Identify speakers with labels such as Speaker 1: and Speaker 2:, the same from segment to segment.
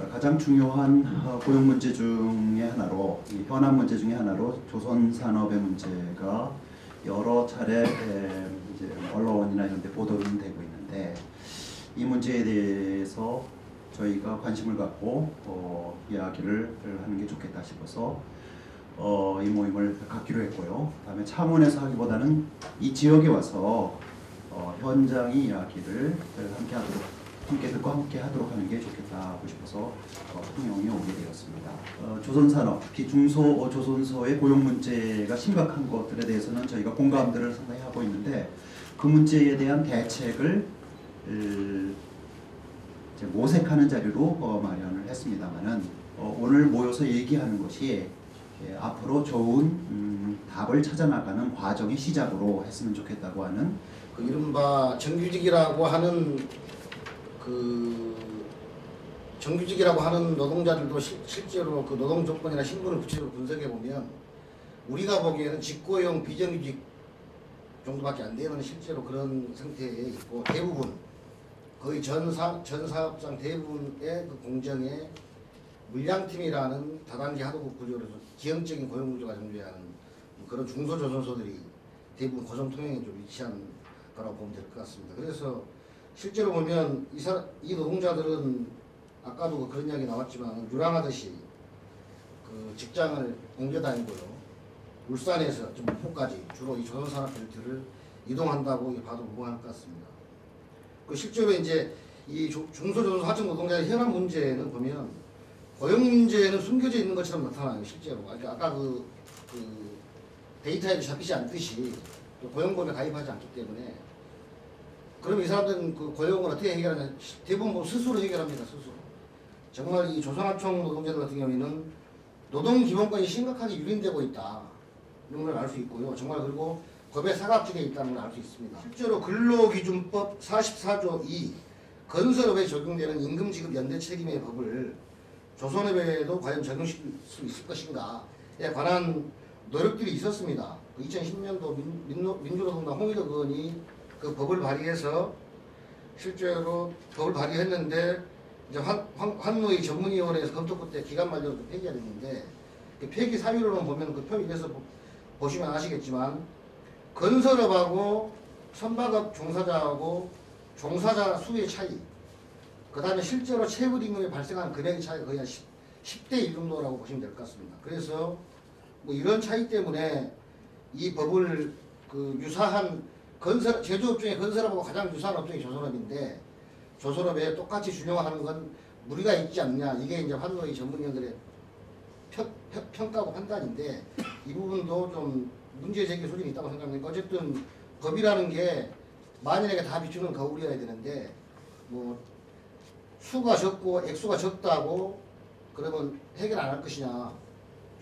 Speaker 1: 가장 중요한 고용 문제 중에 하나로, 이 현안 문제 중에 하나로 조선 산업의 문제가 여러 차례 이제 언론이나 이런 데 보도는 되고 있는데, 이 문제에 대해서 저희가 관심을 갖고 이야기를 하는 게 좋겠다 싶어서 이 모임을 갖기로 했고요. 다음에 차원에서 하기보다는 이 지역에 와서 현장의 이야기를 함께 듣고 함께 하도록 하는 게 좋겠다고 싶어서 통영에 오게 되었습니다. 조선산업, 특히 중소조선소의 고용 문제가 심각한 것들에 대해서는 저희가 공감들을 상당히 하고 있는데, 그 문제에 대한 대책을 이제 모색하는 자리로 마련을 했습니다만은, 오늘 모여서 얘기하는 것이 앞으로 좋은 답을 찾아나가는 과정의 시작으로 했으면 좋겠다고 하는,
Speaker 2: 그 이른바 정규직이라고 하는 정규직이라고 하는 노동자들도 실제로 그 노동 조건이나 신분을 구체적으로 분석해 보면 우리가 보기에는 직고용 비정규직 정도밖에 안 되는 실제로 그런 상태에 있고, 대부분 거의 전 사업장 대부분의 그 공정에 물량팀이라는 다단계 하도급 구조로서 기형적인 고용 구조가 존재하는 그런 중소조선소들이 대부분 고성 통영에 좀 위치한 거라고 보면 될 것 같습니다. 그래서 실제로 보면 이 노동자들은 아까도 그런 이야기 나왔지만 유랑하듯이 그 직장을 옮겨 다니고요. 울산에서 좀 목포까지 주로 이 조선산업벨트를 이동한다고 봐도 무방할 것 같습니다. 그 실제로 이제 이 중소조선소 하청 노동자의 현안 문제는 보면 고용 문제는 숨겨져 있는 것처럼 나타나요. 실제로 아까 그 데이터에 잡히지 않듯이 또 고용보험에 가입하지 않기 때문에, 그럼 이 사람들은 그 고용을 어떻게 해결하냐? 대부분 뭐 스스로 해결합니다. 스스로. 정말 이 조선하청 노동자들 같은 경우에는 노동기본권이 심각하게 유린되고 있다, 이런 걸 알 수 있고요. 정말 그리고 법의 사각지대에 있다는 걸 알 수 있습니다. 실제로 근로기준법 44조 2 건설업에 적용되는 임금지급 연대 책임의 법을 조선업에도 과연 적용시킬 수 있을 것인가에 관한 노력들이 있었습니다. 2010년도 민주노동당 홍의덕 의원이 그 법을 발의해서 실제로 법을 발의했는데, 이제 환노위 전문위원회에서 검토 끝에 기간 만료로 폐기가 됐는데, 그 폐기 사유로는 보면 그 표 위에서 보시면 아시겠지만, 건설업하고 선박업 종사자하고 종사자 수의 차이, 그 다음에 실제로 체불임금이 발생하는 금액의 차이가 거의 한 10대 1 정도라고 보시면 될 것 같습니다. 그래서 뭐 이런 차이 때문에 이 법을 유사한 제조업 중에 건설업하고 가장 유사한 업종이 조선업인데, 조선업에 똑같이 준용하는 건 무리가 있지 않느냐, 이게 이제 환노위 전문위원들의 평가고 판단인데, 이 부분도 좀 문제제기 소지가 있다고 생각합니다. 어쨌든 법이라는 게 만인에게 다 비추는 거울이어야 되는데, 뭐 수가 적고 액수가 적다고 그러면 해결 안 할 것이냐,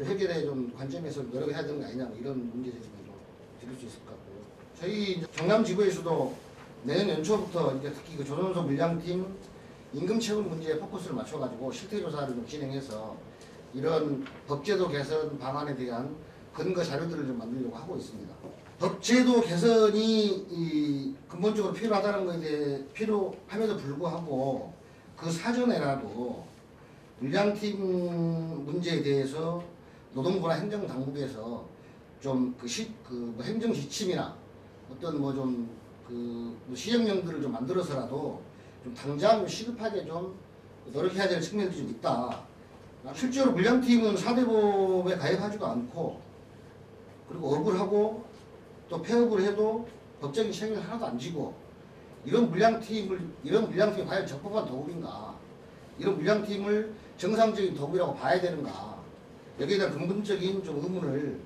Speaker 2: 해결에 좀 관점에서 노력해야 되는 거 아니냐, 뭐 이런 문제제기도 드릴 수 있을 것 같고요. 저희 경남지구에서도 내년 연초부터 이제 특히 그 조선소 물량팀 임금 체불 문제에 포커스를 맞춰가지고 실태조사를 좀 진행해서 이런 법제도 개선 방안에 대한 근거 자료들을 좀 만들려고 하고 있습니다. 법제도 개선이 근본적으로 필요하다는 것에 대해 필요함에도 불구하고 그 사전에라도 물량팀 문제에 대해서 노동부나 행정당국에서 좀 뭐 행정 지침이나 어떤 뭐 좀 시행령들을 좀 만들어서라도 좀 당장 시급하게 좀 노력해야 될 측면들이 좀 있다. 실제로 물량팀은 4대법에 가입하지도 않고, 그리고 업을 하고 또 폐업을 해도 법적인 책임을 하나도 안 지고, 이런 물량팀이 과연 적법한 도급인가? 이런 물량팀을 정상적인 도급이라고 봐야 되는가? 여기에 대한 근본적인 좀 의문을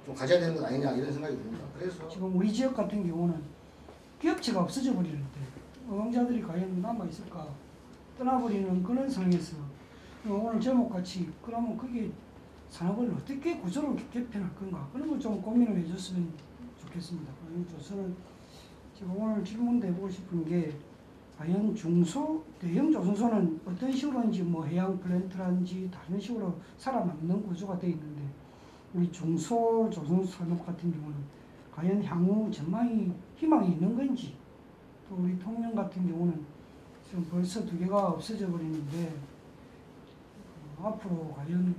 Speaker 2: 좀 가져야 되는 것 아니냐, 이런 생각이 듭니다. 그래서
Speaker 3: 지금 우리 지역 같은 경우는 기업체가 없어져 버리는데 노동자들이 과연 남아있을까? 떠나버리는 그런 상황에서 오늘 제목같이 그러면 그게 산업을 어떻게 구조를 개편할 건가? 그런 걸 좀 고민을 해줬으면 좋겠습니다. 저는 지금 오늘 질문도 해보고 싶은 게, 과연 대형 조선소는 어떤 식으로인지, 뭐 해양 플랜트라든지 다른 식으로 살아남는 구조가 되어 있는데, 우리 중소조선소 산업 같은 경우는 과연 향후 전망이 희망이 있는 건지, 또 우리 통영 같은 경우는 지금 벌써 2개가 없어져 버리는데 앞으로 과연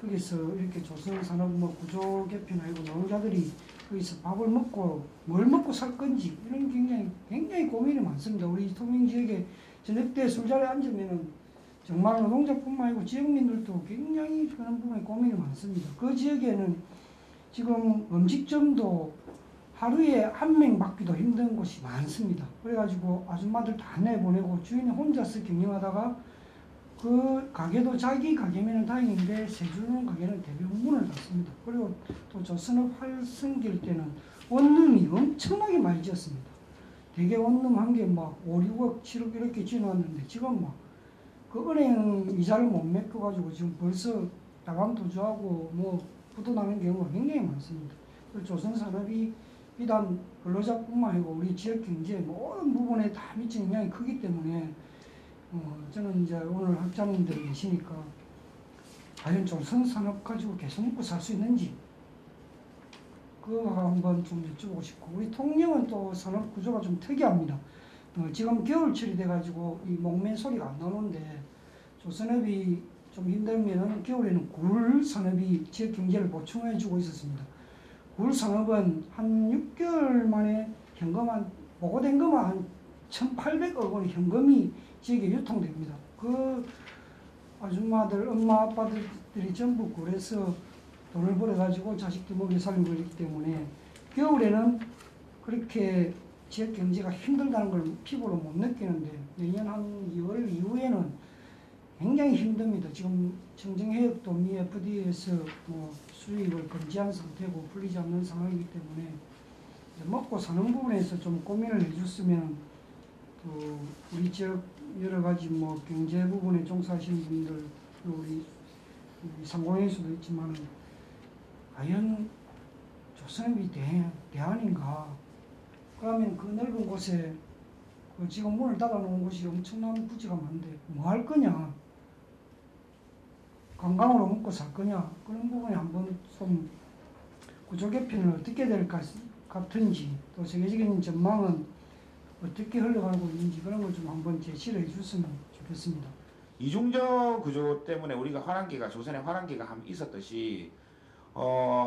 Speaker 3: 거기서 이렇게 조선산업 뭐 구조 개편하고 노동자들이 거기서 밥을 먹고 뭘 먹고 살 건지 이런 굉장히 고민이 많습니다. 우리 통영 지역에 저녁 때 술자리에 앉으면은 정말 노동자뿐만 아니고 지역민들도 굉장히 그런 부분에 고민이 많습니다. 그 지역에는 지금 음식점도 하루에 한 명 받기도 힘든 곳이 많습니다. 그래가지고 아줌마들 다 내보내고 주인이 혼자서 경영하다가 그 가게도 자기 가게면 다행인데 세주는 가게는 대부분 문을 닫습니다. 그리고 또 조선업 활성기일 때는 원룸이 엄청나게 많이 지었습니다. 대개 원룸 한 개 막 5, 6억, 7억 이렇게 지어놨는데 지금 막 그 은행 이자를 못 메꿔가지고 지금 벌써 다방 도주하고 뭐 부도나는 경우가 굉장히 많습니다. 조선산업이 비단 근로자뿐만 아니고 우리 지역 경제 모든 부분에 다 미치는 영향이 크기 때문에 저는 이제 오늘 학자님들이 계시니까 과연 조선산업 가지고 계속 먹고 살 수 있는지 그거 한번 좀 여쭤보고 싶고 우리 통영은 또 산업 구조가 좀 특이합니다. 지금 겨울철이 돼가지고 이 목멘 소리가 안 나오는데 조선업이 좀 힘들면은 겨울에는 굴 산업이 지역 경제를 보충해주고 있었습니다. 굴 산업은 한 6개월 만에 현금한 보고된 것만 한 1,800억 원 현금이 지역에 유통됩니다. 그 아줌마들, 엄마, 아빠들이 전부 굴에서 돈을 벌어가지고 자식들 먹여 살리고 있기 때문에 겨울에는 그렇게 지역 경제가 힘들다는 걸 피부로 못 느끼는데 내년 한 2월 이후에는 굉장히 힘듭니다. 지금 청정해역도 미 FDA에서 뭐 수입을 금지한 상태고 풀리지 않는 상황이기 때문에 먹고 사는 부분에서 좀 고민을 해줬으면 또 우리 지역 여러 가지 뭐 경제 부분에 종사하시는 분들 우리 상공일 수도 있지만 과연 조선업이 대안인가? 그러면 그 넓은 곳에 그 지금 문을 닫아놓은 곳이 엄청난 부지가 많은데 뭐 할 거냐? 관광으로 먹고 살 거냐? 그런 부분에 한번 좀 구조 개편을 어떻게 될 것 같은지 또 세계적인 전망은 어떻게 흘러가고 있는지 그런 걸 좀 한번 제시를 해줬으면 좋겠습니다.
Speaker 4: 이중적 구조 때문에 우리가 화랑기가 조선의 화랑기가 한번 있었듯이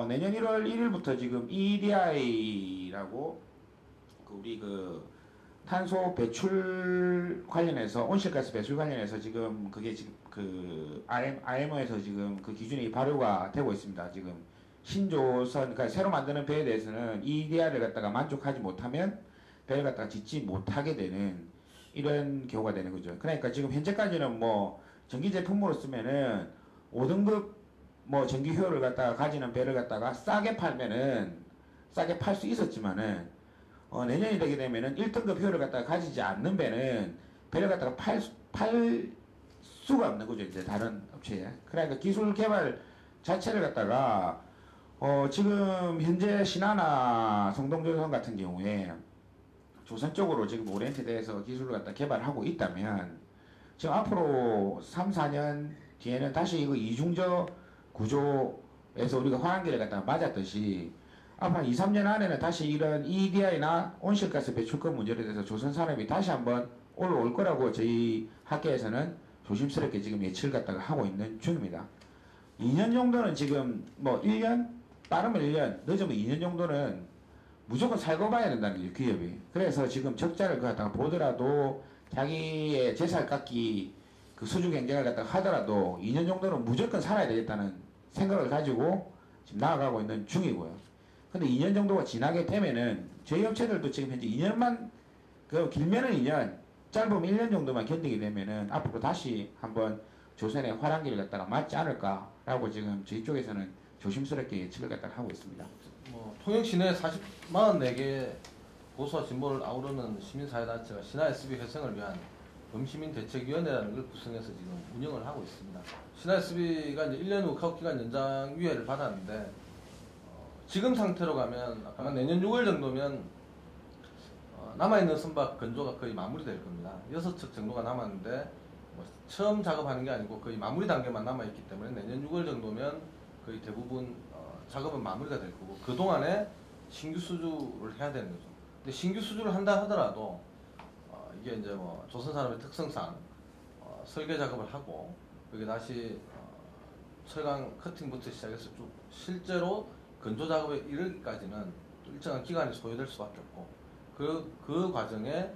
Speaker 4: 내년 1월 1일부터 지금 EEDI라고 우리 그 탄소 배출 관련해서 온실가스 배출 관련해서 지금 그게 지금 그 IMO에서 지금 그 기준이 발효가 되고 있습니다. 지금 신조선 그러니까 새로 만드는 배에 대해서는 EEDI를 갖다가 만족하지 못하면 배를 갖다가 짓지 못하게 되는 이런 경우가 되는 거죠. 그러니까 지금 현재까지는 뭐 전기 제품으로 쓰면은 5등급 뭐 전기 효율을 갖다가 가지는 배를 갖다가 싸게 팔면은 싸게 팔 수 있었지만은 내년이 되게 되면은 1등급 효율을 갖다가 가지지 않는 배는 배를 갖다가 팔 수가 없는 거죠. 이제 다른 업체에. 그러니까 기술 개발 자체를 갖다가 지금 현재 신하나 성동조선 같은 경우에 조선 쪽으로 지금 오리엔테드해서 기술을 갖다 개발하고 있다면 지금 앞으로 3, 4년 뒤에는 다시 이거 이중적 구조에서 우리가 화랑기를 갖다가 맞았듯이 앞으로 한 2, 3년 안에는 다시 이런 EEDI나 온실가스 배출권 문제에 대해서 조선산업이 다시 한번 올라올 거라고 저희 학계에서는 조심스럽게 지금 예측을 갖다가 하고 있는 중입니다. 2년 정도는 지금 뭐 1년, 빠르면 1년, 늦으면 2년 정도는 무조건 살고 봐야 된다는 거죠, 기업이. 그래서 지금 적자를 갖다가 보더라도 자기의 재살 깎기 그 수주 경쟁을 갖다가 하더라도 2년 정도는 무조건 살아야 되겠다는 생각을 가지고 지금 나아가고 있는 중이고요. 근데 2년 정도가 지나게 되면은 저희 업체들도 지금 현재 2년만 그 길면은 2년, 짧으면 1년 정도만 견디게 되면은 앞으로 다시 한번 조선의 화랑기를 갖다가 맞지 않을까라고 지금 저희 쪽에서는 조심스럽게 예측을 갖다가 하고 있습니다.
Speaker 5: 통영 시내 44개 보수와 진보를 아우르는 시민사회단체가 신화SB 회생을 위한 범시민대책위원회라는 걸 구성해서 지금 운영을 하고 있습니다. 신화SB가 이제 1년 후 가업기간 연장위회를 받았는데 지금 상태로 가면 아마 내년 6월 정도면 남아있는 선박 건조가 거의 마무리될 겁니다. 6척 정도가 남았는데 처음 작업하는 게 아니고 거의 마무리 단계만 남아있기 때문에 내년 6월 정도면 거의 대부분 작업은 마무리가 될 거고 그동안에 신규 수주를 해야 되는 거죠. 근데 신규 수주를 한다 하더라도 이게 이제 뭐 조선산업의 특성상 설계 작업을 하고 그게 다시 철강 커팅부터 시작해서 쭉 실제로 건조 작업에 이르기까지는 일정한 기간이 소요될 수밖에 없고 그 과정에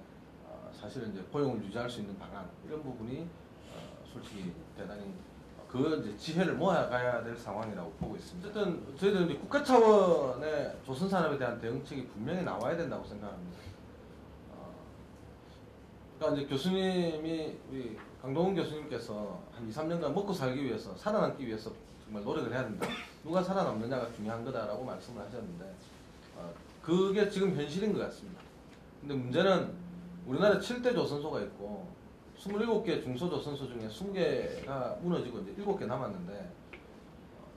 Speaker 5: 사실은 이제 고용을 유지할 수 있는 방안 이런 부분이 솔직히 대단히 그 이제 지혜를 모아가야 될 상황이라고 보고 있습니다. 어쨌든 저희들은 이제 국가 차원의 조선산업에 대한 대응책이 분명히 나와야 된다고 생각합니다. 그러니까 이제 교수님이 우리 강동훈 교수님께서 한 2, 3년간 먹고 살기 위해서 살아남기 위해서 정말 노력을 해야 된다. 누가 살아남느냐가 중요한 거다라고 말씀을 하셨는데 그게 지금 현실인 것 같습니다. 근데 문제는 우리나라에 7대 조선소가 있고 27개 중소조선소 중에 20개가 무너지고 이제 7개 남았는데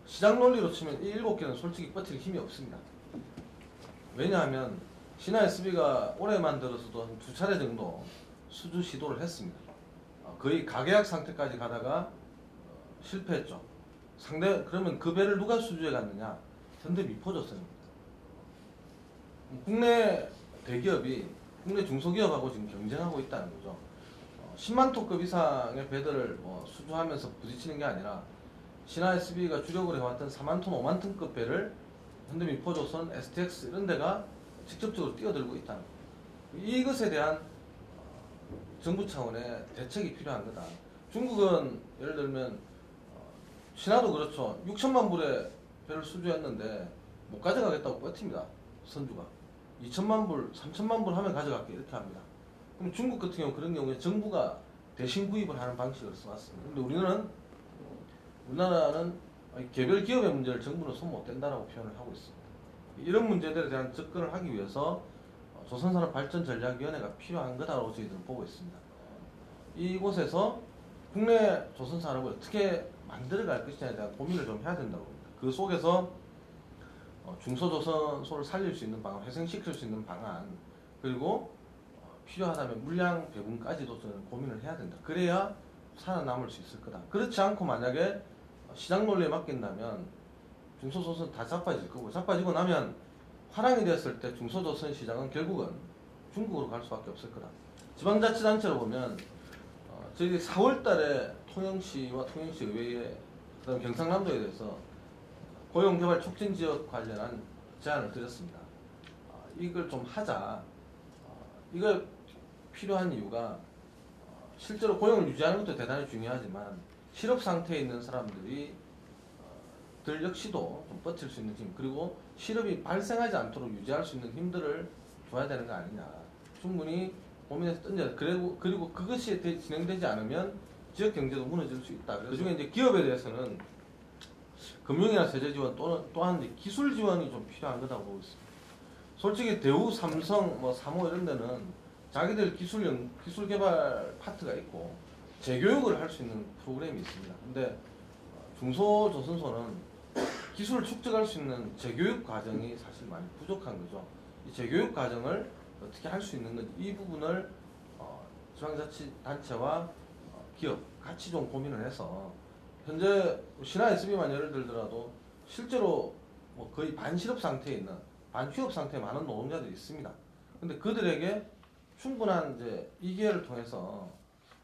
Speaker 5: 시장 논리로 치면 이 7개는 솔직히 버틸 힘이 없습니다. 왜냐하면 신화 SB가 올해만 들어서도 한 2차례 정도 수주 시도를 했습니다. 거의 가계약 상태까지 가다가 실패했죠. 그러면 그 배를 누가 수주해 갔느냐? 현대미포조선입니다. 국내 대기업이 국내 중소기업하고 지금 경쟁하고 있다는 거죠. 10만 톤급 이상의 배들을 수주하면서 부딪히는 게 아니라 신화 SB가 주력으로 해왔던 4만 톤, 5만 톤급 배를 현대미포조선, STX 이런 데가 직접적으로 뛰어들고 있다는 거예요. 이것에 대한 정부 차원의 대책이 필요한 거다. 중국은 예를 들면 신화도 그렇죠. 6천만 불의 배를 수주했는데 못 가져가겠다고 버팁니다. 선주가 2천만 불, 3천만 불 하면 가져갈게 이렇게 합니다. 그럼 중국 같은 경우 그런 경우에 정부가 대신 구입을 하는 방식을 써왔습니다. 근데 우리나라는 개별 기업의 문제를 정부는 손 못 댄다라고 표현을 하고 있습니다. 이런 문제들에 대한 접근을 하기 위해서 조선산업발전전략위원회가 필요한 거다라고 저희들은 보고 있습니다. 이곳에서 국내 조선산업을 어떻게 만들어갈 것이냐에 대한 고민을 좀 해야 된다고 봅니다. 그 속에서 중소조선소를 살릴 수 있는 방안, 회생시킬 수 있는 방안, 그리고 필요하다면 물량 배분까지도 저는 고민을 해야 된다. 그래야 살아남을 수 있을 거다. 그렇지 않고 만약에 시장 논리에 맡긴다면 중소조선 다 자빠질 거고, 자빠지고 나면 화랑이 됐을 때 중소조선 시장은 결국은 중국으로 갈 수밖에 없을 거다. 지방자치단체로 보면 저희 4월 달에 통영시와 통영시 의회에 그다음 경상남도에 대해서 고용개발 촉진 지역 관련한 제안을 드렸습니다. 이걸 좀 하자. 이거 필요한 이유가 실제로 고용을 유지하는 것도 대단히 중요하지만 실업 상태에 있는 사람들이 들 역시도 좀 버틸 수 있는 힘, 그리고 실업이 발생하지 않도록 유지할 수 있는 힘들을 줘야 되는 거 아니냐. 충분히 고민해서 던져야. 그리고 그것이 진행되지 않으면 지역 경제도 무너질 수 있다. 그중에 이제 기업에 대해서는 금융이나 세제 지원 또한 기술 지원이 좀 필요한 거다고 보고 있습니다. 솔직히 대우, 삼성, 삼호 이런 데는 자기들 기술 개발 파트가 있고 재교육을 할 수 있는 프로그램이 있습니다. 근데 중소조선소는 기술을 축적할 수 있는 재교육 과정이 사실 많이 부족한 거죠. 이 재교육 과정을 어떻게 할 수 있는 건지 이 부분을 지방자치단체와 기업 같이 좀 고민을 해서 현재 신화 SB만 예를 들더라도 실제로 거의 반실업 상태에 있는 반휴업 상태에 많은 노동자들이 있습니다. 근데 그들에게 충분한 이제 이 기회를 통해서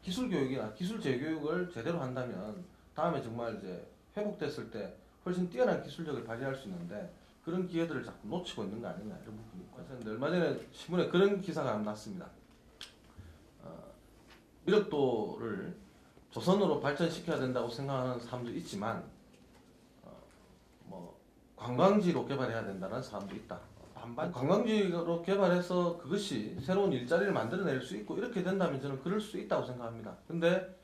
Speaker 5: 기술 교육이나 기술 재교육을 제대로 한다면 다음에 정말 이제 회복됐을 때 훨씬 뛰어난 기술력을 발휘할 수 있는데 그런 기회들을 자꾸 놓치고 있는 거 아니냐 이런 부분이 있고. 그래서 얼마 전에 신문에 그런 기사가 났습니다. 미륵도를 조선으로 발전시켜야 된다고 생각하는 사람도 있지만 관광지로 개발해야 된다는 사람도 있다. 반반. 관광지로 개발해서 그것이 새로운 일자리를 만들어낼 수 있고 이렇게 된다면 저는 그럴 수 있다고 생각합니다. 근데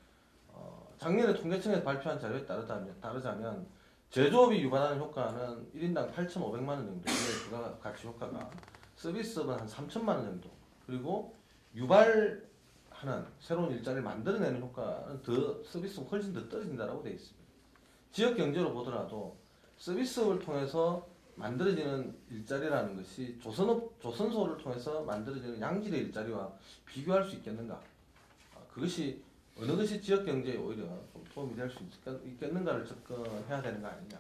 Speaker 5: 작년에 통계청에서 발표한 자료에 따르자면 제조업이 유발하는 효과는 1인당 8,500만 원 정도, 부가가치 효과가, 서비스업은 한 3천만 원 정도, 그리고 유발하는 새로운 일자리를 만들어내는 효과는 서비스업 훨씬 더 떨어진다고 되어 있습니다. 지역 경제로 보더라도 서비스업을 통해서 만들어지는 일자리라는 것이 조선소를 통해서 만들어지는 양질의 일자리와 비교할 수 있겠는가? 그것이 어느 것이 지역 경제에 오히려 좀 도움이 될 수 있겠는가를 접근해야 되는 거 아니냐.